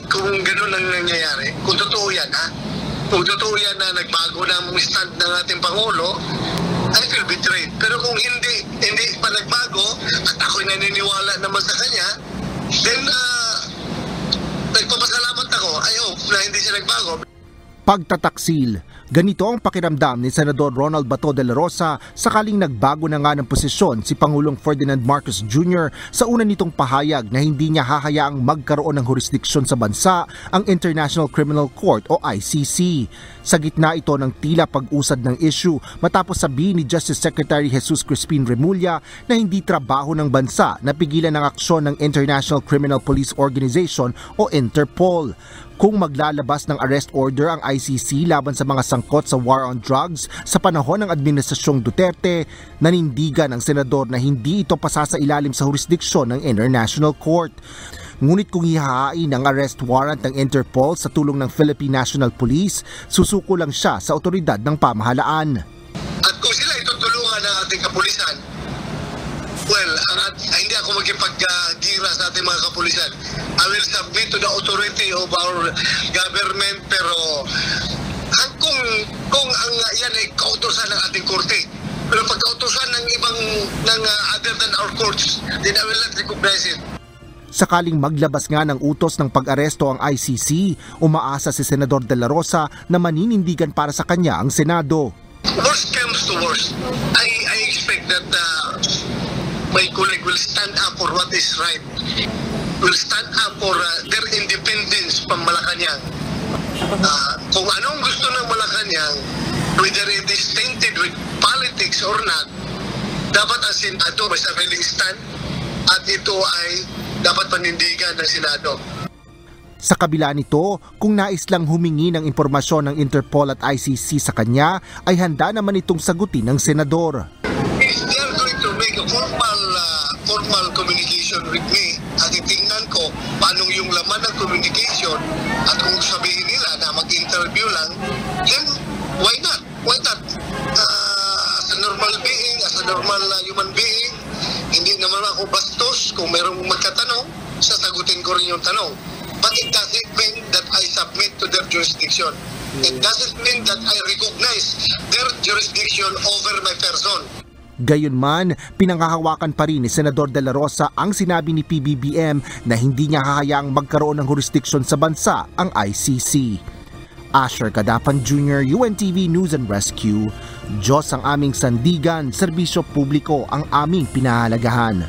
kung gano'n ang nangyayari, kung totoo yan kung totoo yan na nagbago na ang stand ng ating Pangulo, I feel betrayed. Pero kung hindi pa nagbago at ako'y naniniwala naman sa kanya, then nagpapasalamat ako. I hope na hindi siya nagbago. Pagtataksil. Ganito ang pakiramdam ni Senador Ronald Bato de la Rosa sakaling nagbago na nga ng posisyon si Pangulong Ferdinand Marcos Jr. sa una nitong pahayag na hindi niya hahayaang magkaroon ng jurisdiksyon sa bansa ang International Criminal Court o ICC. Sa gitna ito ng tila pag-usad ng issue matapos sabihin ni Justice Secretary Jesus Crispin Remulla na hindi trabaho ng bansa na pigilan ang aksyon ng International Criminal Police Organization o Interpol. Kung maglalabas ng arrest order ang ICC laban sa mga sangkot sa war on drugs sa panahon ng Administrasyong Duterte, nanindigan ng senador na hindi ito pasasailalim sa jurisdiksyon ng International Court. Ngunit kung ihahain ang arrest warrant ng Interpol sa tulong ng Philippine National Police, susuko lang siya sa otoridad ng pamahalaan. At kung sila itutulungan ng ating kapulisan, well, hindi ako magkipag-gira sa ating mga kapulisan. I will submit to the authority of our government, pero kung ang yan ay kautusan ng ating korte, pero pag kautusan ng ibang other than our courts, then I will not recognize it. Sakaling maglabas nga ng utos ng pag-aresto ang ICC, umaasa si Senador de la Rosa na maninindigan para sa kanya ang Senado. Worst comes to worst, I expect that my colleague will stand up for what is right, will stand up for their independence from Malacanang. Kung anong gusto ng Malacanang, whether it is tainted with politics or not, dapat ang Senado may sariling stand at ito ay dapat panindigan ng Senado. Sa kabila nito, kung nais lang humingi ng impormasyon ng Interpol at ICC sa kanya, ay handa naman itong sagutin ng senador. If they are going to make a formal communication with me, at itingnan ko paano yung laman ng communication, at kung sabihin nila na mag-interview lang, then why not? Why not? As a normal being, as a normal human being, hindi naman ako bastos. Kung merong magkatanong, sasagutin ko rin yung tanong. But it doesn't mean that I submit to their jurisdiction. It doesn't mean that I recognize their jurisdiction over my person. Gayunman, pinanghahawakan pa rin ni Senador de la Rosa ang sinabi ni PBBM na hindi niya hahayaang magkaroon ng jurisdiksyon sa bansa ang ICC. Asher Cadapan Jr., UNTV News and Rescue. Diyos ang aming sandigan, serbisyo publiko ang aming pinahalagahan.